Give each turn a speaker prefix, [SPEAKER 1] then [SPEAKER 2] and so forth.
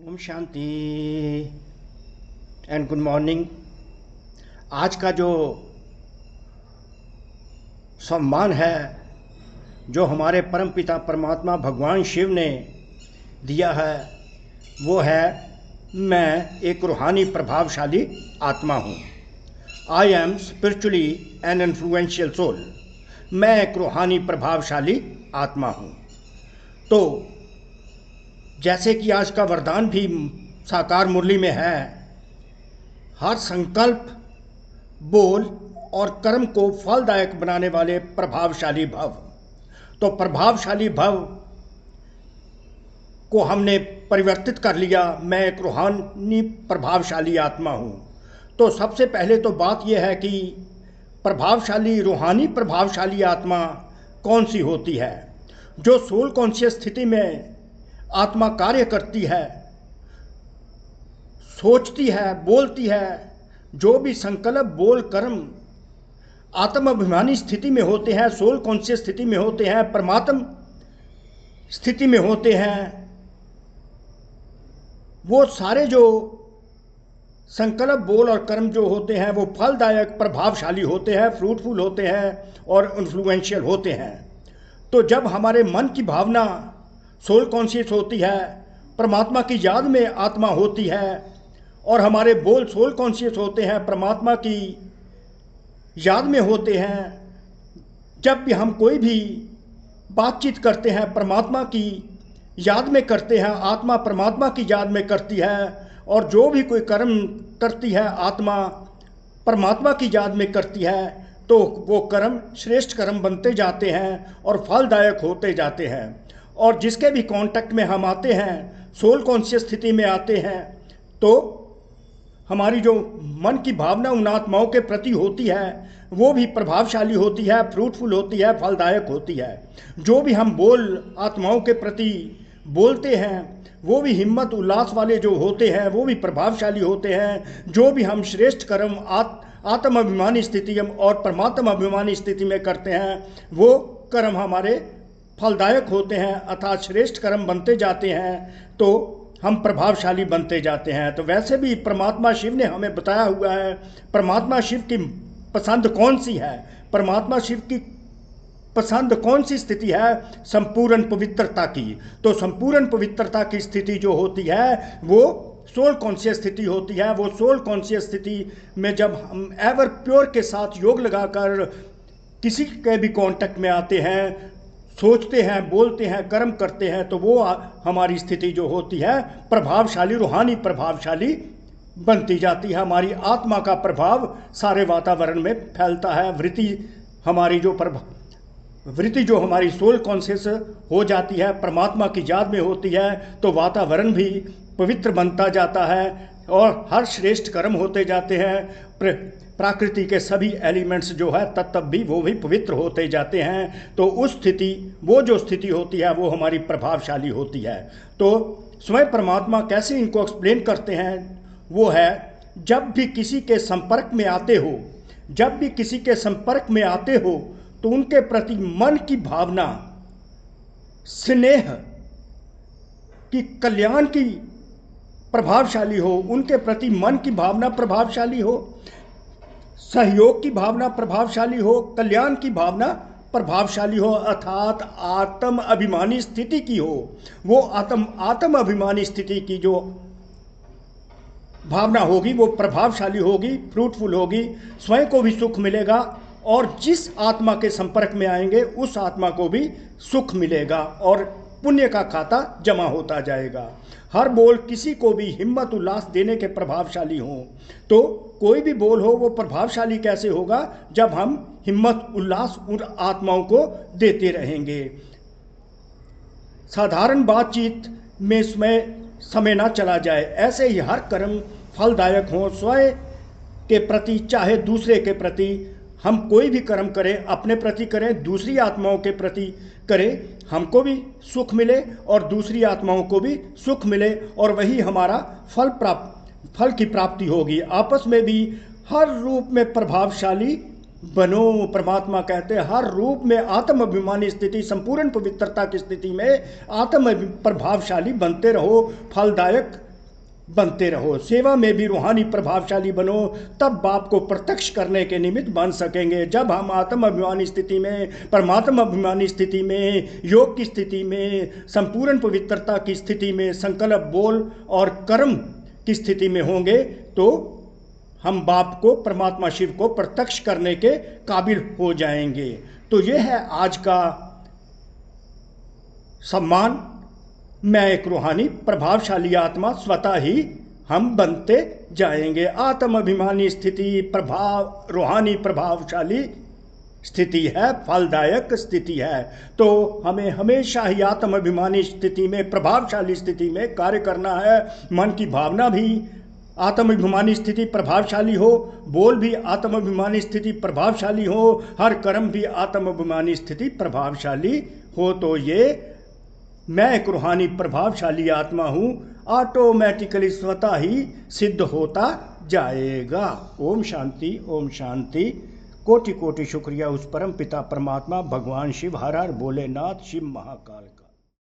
[SPEAKER 1] Om Shanti and good morning. आज का जो सम्मान है जो हमारे परमपिता परमात्मा भगवान शिव ने दिया है वो है मैं एक रूहानी प्रभावशाली आत्मा हूँ। I am spiritually an influential soul. मैं एक रूहानी प्रभावशाली आत्मा हूँ। तो जैसे कि आज का वरदान भी साकार मुरली में है, हर संकल्प, बोल और कर्म को फलदायक बनाने वाले प्रभावशाली भव। तो प्रभावशाली भव को हमने परिवर्तित कर लिया, मैं एक रूहानी प्रभावशाली आत्मा हूँ। तो सबसे पहले तो बात यह है कि प्रभावशाली रूहानी प्रभावशाली आत्मा कौन सी होती है। जो सोल कॉन्शियस स्थिति में आत्मा कार्य करती है, सोचती है, बोलती है, जो भी संकल्प, बोल, कर्म आत्म अभिमानी स्थिति में होते हैं, सोल कॉन्शियस स्थिति में होते हैं, परमात्म स्थिति में होते हैं, वो सारे जो संकल्प, बोल और कर्म जो होते हैं वो फलदायक प्रभावशाली होते हैं, फ्रूटफुल होते हैं और इन्फ्लुएंशियल होते हैं। तो जब हमारे मन की भावना सोल कॉन्शियस होती है, परमात्मा की याद में आत्मा होती है, और हमारे बोल सोल कॉन्शियस होते हैं, परमात्मा की याद में होते हैं, जब भी हम कोई भी बातचीत करते हैं परमात्मा की याद में करते हैं, आत्मा परमात्मा की याद में करती है, और जो भी कोई कर्म करती है आत्मा परमात्मा की याद में करती है, तो वो कर्म श्रेष्ठ कर्म बनते जाते हैं और फलदायक होते जाते हैं। और जिसके भी कांटेक्ट में हम आते हैं, सोल कॉन्शियस स्थिति में आते हैं, तो हमारी जो मन की भावना उन आत्माओं के प्रति होती है वो भी प्रभावशाली होती है, फ्रूटफुल होती है, फलदायक होती है। जो भी हम बोल आत्माओं के प्रति बोलते हैं वो भी हिम्मत उल्लास वाले जो होते हैं वो भी प्रभावशाली होते हैं। जो भी हम श्रेष्ठ कर्म आत्म अभिमानी स्थिति और परमात्मा अभिमानी स्थिति में करते हैं वो कर्म हमारे फलदायक होते हैं, अर्थात श्रेष्ठ कर्म बनते जाते हैं, तो हम प्रभावशाली बनते जाते हैं। तो वैसे भी परमात्मा शिव ने हमें बताया हुआ है परमात्मा शिव की पसंद कौन सी है। परमात्मा शिव की पसंद कौन सी स्थिति है? संपूर्ण पवित्रता की। तो संपूर्ण पवित्रता की स्थिति जो होती है वो सोल कॉन्शियस स्थिति होती है। वो सोल कॉन्शियस स्थिति में जब हम एवर प्योर के साथ योग लगाकर किसी के भी कांटेक्ट में आते हैं, सोचते हैं, बोलते हैं, कर्म करते हैं, तो वो हमारी स्थिति जो होती है प्रभावशाली, रूहानी प्रभावशाली बनती जाती है। हमारी आत्मा का प्रभाव सारे वातावरण में फैलता है। वृत्ति जो हमारी सोल कॉन्शियस हो जाती है, परमात्मा की याद में होती है, तो वातावरण भी पवित्र बनता जाता है और हर श्रेष्ठ कर्म होते जाते हैं। प्रकृति के सभी एलिमेंट्स जो है तत्व भी वो भी पवित्र होते जाते हैं। तो उस स्थिति, वो जो स्थिति होती है वो हमारी प्रभावशाली होती है। तो स्वयं परमात्मा कैसे इनको एक्सप्लेन करते हैं, वो है जब भी किसी के संपर्क में आते हो, जब भी किसी के संपर्क में आते हो तो उनके प्रति मन की भावना स्नेह की, कल्याण की प्रभावशाली हो, उनके प्रति मन की भावना प्रभावशाली हो, सहयोग की भावना प्रभावशाली हो, कल्याण की भावना प्रभावशाली हो, अर्थात आत्म अभिमानी स्थिति की हो। वो आत्म अभिमानी स्थिति की जो भावना होगी वो प्रभावशाली होगी, फ्रूटफुल होगी, स्वयं को भी सुख मिलेगा और जिस आत्मा के संपर्क में आएंगे उस आत्मा को भी सुख मिलेगा और पुण्य का खाता जमा होता जाएगा। हर बोल किसी को भी हिम्मत उल्लास देने के प्रभावशाली हों। तो कोई भी बोल हो वो प्रभावशाली कैसे होगा? जब हम हिम्मत उल्लास उन आत्माओं को देते रहेंगे। साधारण बातचीत में समय ना चला जाए, ऐसे ही हर कर्म फलदायक हो। स्वयं के प्रति चाहे दूसरे के प्रति, हम कोई भी कर्म करें, अपने प्रति करें, दूसरी आत्माओं के प्रति करें, हमको भी सुख मिले और दूसरी आत्माओं को भी सुख मिले, और वही हमारा फल की प्राप्ति होगी। आपस में भी हर रूप में प्रभावशाली बनो। परमात्मा कहते हैं हर रूप में आत्म अभिमानी स्थिति, संपूर्ण पवित्रता की स्थिति में आत्म प्रभावशाली बनते रहो, फलदायक बनते रहो। सेवा में भी रूहानी प्रभावशाली बनो, तब बाप को प्रत्यक्ष करने के निमित्त बन सकेंगे। जब हम आत्म अभिमानी स्थिति में, परमात्मा अभिमानी स्थिति में, योग की स्थिति में, संपूर्ण पवित्रता की स्थिति में, संकल्प, बोल और कर्म की स्थिति में होंगे, तो हम बाप को, परमात्मा शिव को प्रत्यक्ष करने के काबिल हो जाएंगे। तो यह है आज का सम्मान। मैं एक रूहानी प्रभावशाली आत्मा, स्वतः ही हम बनते जाएंगे। आत्म अभिमानी स्थिति प्रभाव, रूहानी प्रभावशाली स्थिति है, फलदायक स्थिति है। तो हमें हमेशा ही आत्म अभिमानी स्थिति में, प्रभावशाली स्थिति में कार्य करना है। मन की भावना भी आत्म अभिमानी स्थिति प्रभावशाली हो, बोल भी आत्म अभिमानी स्थिति प्रभावशाली हो, हर कर्म भी आत्म अभिमानी स्थिति प्रभावशाली हो। तो ये मैं एक रूहानी प्रभावशाली आत्मा हूँ, ऑटोमेटिकली स्वतः ही सिद्ध होता जाएगा। ओम शांति, ओम शांति। कोटि कोटि शुक्रिया उस परम पिता परमात्मा भगवान शिव, हर हर भोलेनाथ, शिव महाकाल का।